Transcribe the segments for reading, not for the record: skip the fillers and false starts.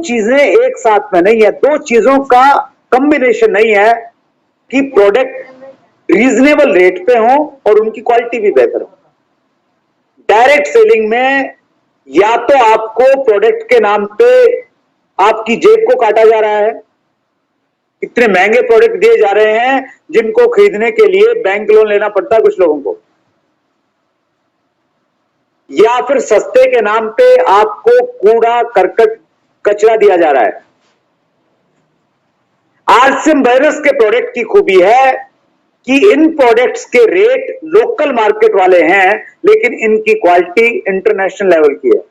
चीजें एक साथ में नहीं है, दो चीजों का कॉम्बिनेशन नहीं है कि प्रोडक्ट रीजनेबल रेट पे हो और उनकी क्वालिटी भी बेहतर हो। डायरेक्ट सेलिंग में या तो आपको प्रोडक्ट के नाम पे आपकी जेब को काटा जा रहा है, इतने महंगे प्रोडक्ट दिए जा रहे हैं जिनको खरीदने के लिए बैंक लोन लेना पड़ता है कुछ लोगों को, या फिर सस्ते के नाम पे आपको कूड़ा करकट कचरा दिया जा रहा है। आरसीएम बर्नस के प्रोडक्ट की खूबी है कि इन प्रोडक्ट्स के रेट लोकल मार्केट वाले हैं लेकिन इनकी क्वालिटी इंटरनेशनल लेवल की है।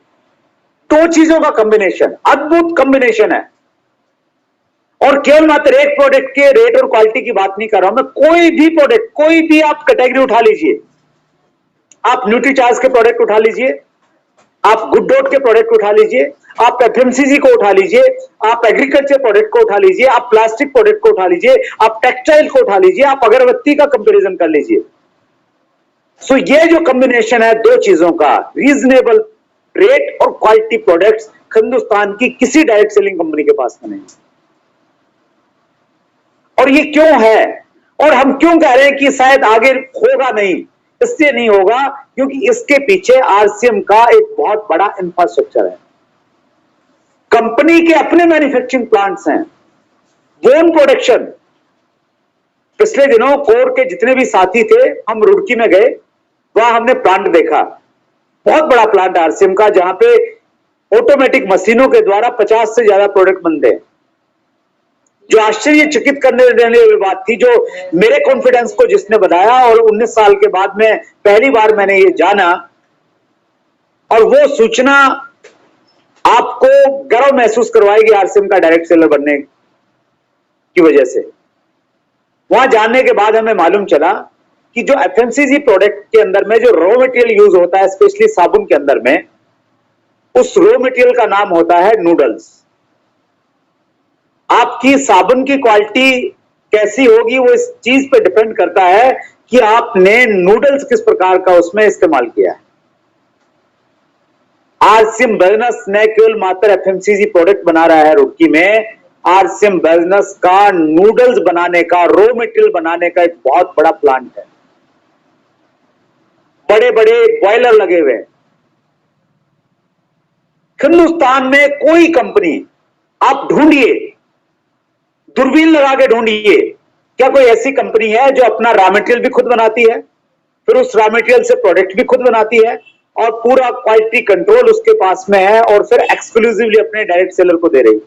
दो चीजों का कॉम्बिनेशन, अद्भुत कॉम्बिनेशन है। और केवल मात्र एक प्रोडक्ट के रेट और क्वालिटी की बात नहीं कर रहा हूं मैं, कोई भी प्रोडक्ट, कोई भी आप कैटेगरी उठा लीजिए, आप न्यूट्रीचार्ज के प्रोडक्ट उठा लीजिए, आप गुड डॉट के प्रोडक्ट उठा लीजिए, आप एफएमसीजी को उठा लीजिए, आप एग्रीकल्चर प्रोडक्ट को उठा लीजिए, आप प्लास्टिक प्रोडक्ट को उठा लीजिए, आप टेक्सटाइल को उठा लीजिए, आप अगरबत्ती का कंपैरिजन कर लीजिए। सो ये जो कॉम्बिनेशन है दो चीजों का, रीजनेबल रेट और क्वालिटी प्रोडक्ट्स, हिंदुस्तान की किसी डायरेक्ट सेलिंग कंपनी के पास में नहीं। और ये क्यों है और हम क्यों कह रहे हैं कि शायद आगे होगा नहीं? इससे नहीं होगा क्योंकि इसके पीछे आरसीएम का एक बहुत बड़ा इंफ्रास्ट्रक्चर है। कंपनी के अपने मैन्युफैक्चरिंग प्लांट्स हैं, वोन प्रोडक्शन। पिछले दिनों कोर के जितने भी साथी थे, हम रुड़की में गए, वहां हमने प्लांट देखा, बहुत बड़ा प्लांट आरसीएम का, जहां पे ऑटोमेटिक मशीनों के द्वारा 50 से ज्यादा प्रोडक्ट बनते हैं। जो आश्चर्यचकित करने देने वाली बात थी, जो मेरे कॉन्फिडेंस को जिसने बताया, और 19 साल के बाद में पहली बार मैंने ये जाना, और वो सूचना आपको गर्व महसूस करवाएगी आरसीएम का डायरेक्ट सेलर बनने की वजह से। वहां जानने के बाद हमें मालूम चला कि जो एफएमसीजी प्रोडक्ट के अंदर में जो रॉ मटेरियल यूज होता है, स्पेशली साबुन के अंदर में, उस रॉ मटेरियल का नाम होता है नूडल्स। आपकी साबुन की क्वालिटी कैसी होगी वो इस चीज पे डिपेंड करता है कि आपने नूडल्स किस प्रकार का उसमें इस्तेमाल किया है। आरसीएम बर्नस ने केवल मात्र एफएमसीजी प्रोडक्ट बना रहा है रुड़की में, आरसीएम बर्नस का नूडल्स बनाने का, रॉ मटेरियल बनाने का एक बहुत बड़ा प्लांट है। बड़े बड़े बॉयलर लगे हुए हैं। हिंदुस्तान में कोई कंपनी आप ढूंढिए, दूरबीन लगा के ढूंढिए, क्या कोई ऐसी कंपनी है जो अपना रॉ मटेरियल भी खुद बनाती है, फिर उस रॉ मटेरियल से प्रोडक्ट भी खुद बनाती है, और पूरा क्वालिटी कंट्रोल उसके पास में है, और फिर एक्सक्लूसिवली अपने डायरेक्ट सेलर को दे रही है?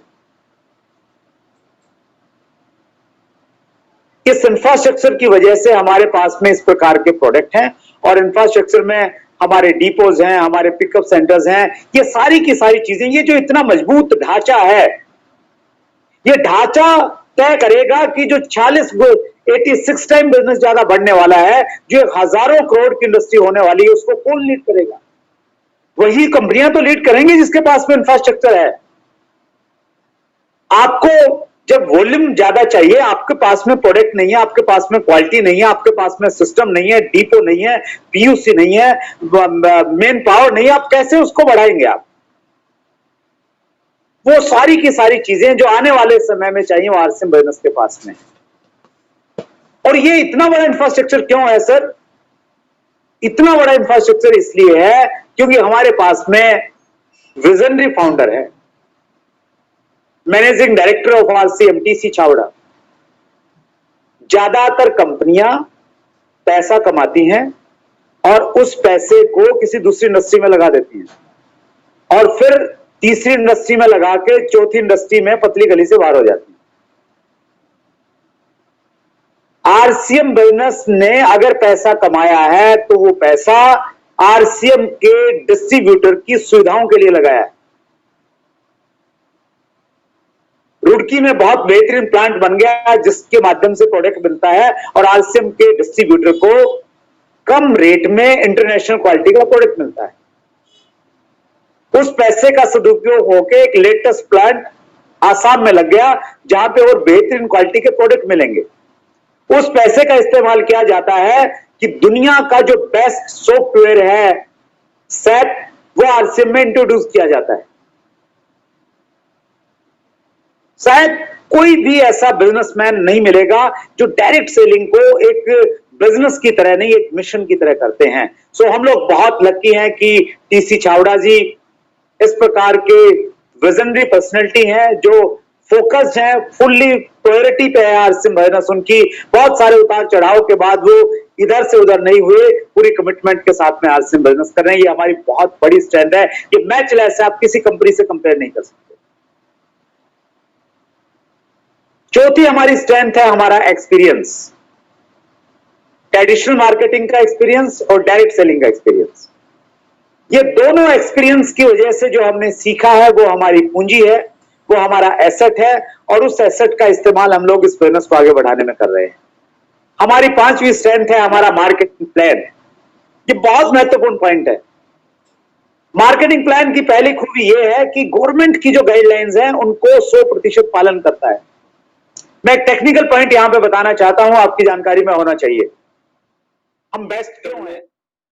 इस इंफ्रास्ट्रक्चर की वजह से हमारे पास में इस प्रकार के प्रोडक्ट हैं, और इंफ्रास्ट्रक्चर में हमारे डिपोज हैं, हमारे पिकअप सेंटर्स हैं, ये सारी की सारी चीजें, ये जो इतना मजबूत ढांचा है, ये ढांचा तय करेगा कि जो 86 टाइम बिजनेस ज्यादा बढ़ने वाला है, जो हजारों करोड़ की इंडस्ट्री होने वाली है, उसको कौन लीड करेगा? वही कंपनियां तो लीड करेंगी जिसके पास में इंफ्रास्ट्रक्चर है। आपको जब वॉल्यूम ज्यादा चाहिए, आपके पास में प्रोडक्ट नहीं है, आपके पास में क्वालिटी नहीं है, आपके पास में सिस्टम नहीं है, डिपो नहीं है, पीयूसी नहीं है, मेन पावर नहीं है, आप कैसे उसको बढ़ाएंगे? आप वो सारी की सारी चीजें जो आने वाले समय में चाहिए, वो आरसीएम बर्नस के पास में। और ये इतना बड़ा इंफ्रास्ट्रक्चर क्यों है सर? इतना बड़ा इंफ्रास्ट्रक्चर इसलिए है क्योंकि हमारे पास में विजनरी फाउंडर है, मैनेजिंग डायरेक्टर ऑफ आरसीएमटीसी छावड़ा। ज्यादातर कंपनियां पैसा कमाती हैं और उस पैसे को किसी दूसरी इंडस्ट्री में लगा देती हैं, और फिर तीसरी इंडस्ट्री में लगा के चौथी इंडस्ट्री में पतली गली से बाहर हो जाती है। आरसीएम बिजनेस ने अगर पैसा कमाया है तो वो पैसा आरसीएम के डिस्ट्रीब्यूटर की सुविधाओं के लिए लगाया है। रुड़की में बहुत बेहतरीन प्लांट बन गया जिसके माध्यम से प्रोडक्ट मिलता है, और आरसीएम के डिस्ट्रीब्यूटर को कम रेट में इंटरनेशनल क्वालिटी का प्रोडक्ट मिलता है। उस पैसे का सदुपयोग होकर एक लेटेस्ट प्लांट आसाम में लग गया जहां पे और बेहतरीन क्वालिटी के प्रोडक्ट मिलेंगे। उस पैसे का इस्तेमाल किया जाता है कि दुनिया का जो बेस्ट सॉफ्टवेयर है SAP, वो आरसीएम में इंट्रोड्यूस किया जाता है। शायद कोई भी ऐसा बिजनेसमैन नहीं मिलेगा जो डायरेक्ट सेलिंग को एक बिजनेस की तरह नहीं, एक मिशन की तरह करते हैं। सो हम लोग बहुत लकी हैं कि टीसी छावड़ा जी इस प्रकार के विजनरी पर्सनैलिटी हैं जो फोकस्ड है, फुल्ली प्रायोरिटी पे है आरसीएम बिजनेस। उनकी बहुत सारे उतार चढ़ाव के बाद वो इधर से उधर नहीं हुए, पूरी कमिटमेंट के साथ में आरसीएम बिजनेस कर रहे हैं। ये हमारी बहुत बड़ी स्ट्रेंथ है। ये मैच ऐसे आप किसी कंपनी से कंपेयर नहीं कर सकते। चौथी हमारी स्ट्रेंथ है हमारा एक्सपीरियंस, ट्रेडिशनल मार्केटिंग का एक्सपीरियंस और डायरेक्ट सेलिंग का एक्सपीरियंस। ये दोनों एक्सपीरियंस की वजह से जो हमने सीखा है वो हमारी पूंजी है, वो हमारा एसेट है, और उस एसेट का इस्तेमाल हम लोग इस बिजनेस को आगे बढ़ाने में कर रहे हैं। हमारी पांचवी स्ट्रेंथ है हमारा मार्केटिंग प्लान। ये बहुत महत्वपूर्ण पॉइंट है। मार्केटिंग प्लान की पहली खूबी यह है कि गवर्नमेंट की जो गाइडलाइंस हैं उनको 100% पालन करता है। मैं एक टेक्निकल पॉइंट यहां पे बताना चाहता हूं, आपकी जानकारी में होना चाहिए। हम बेस्ट क्यों हैं?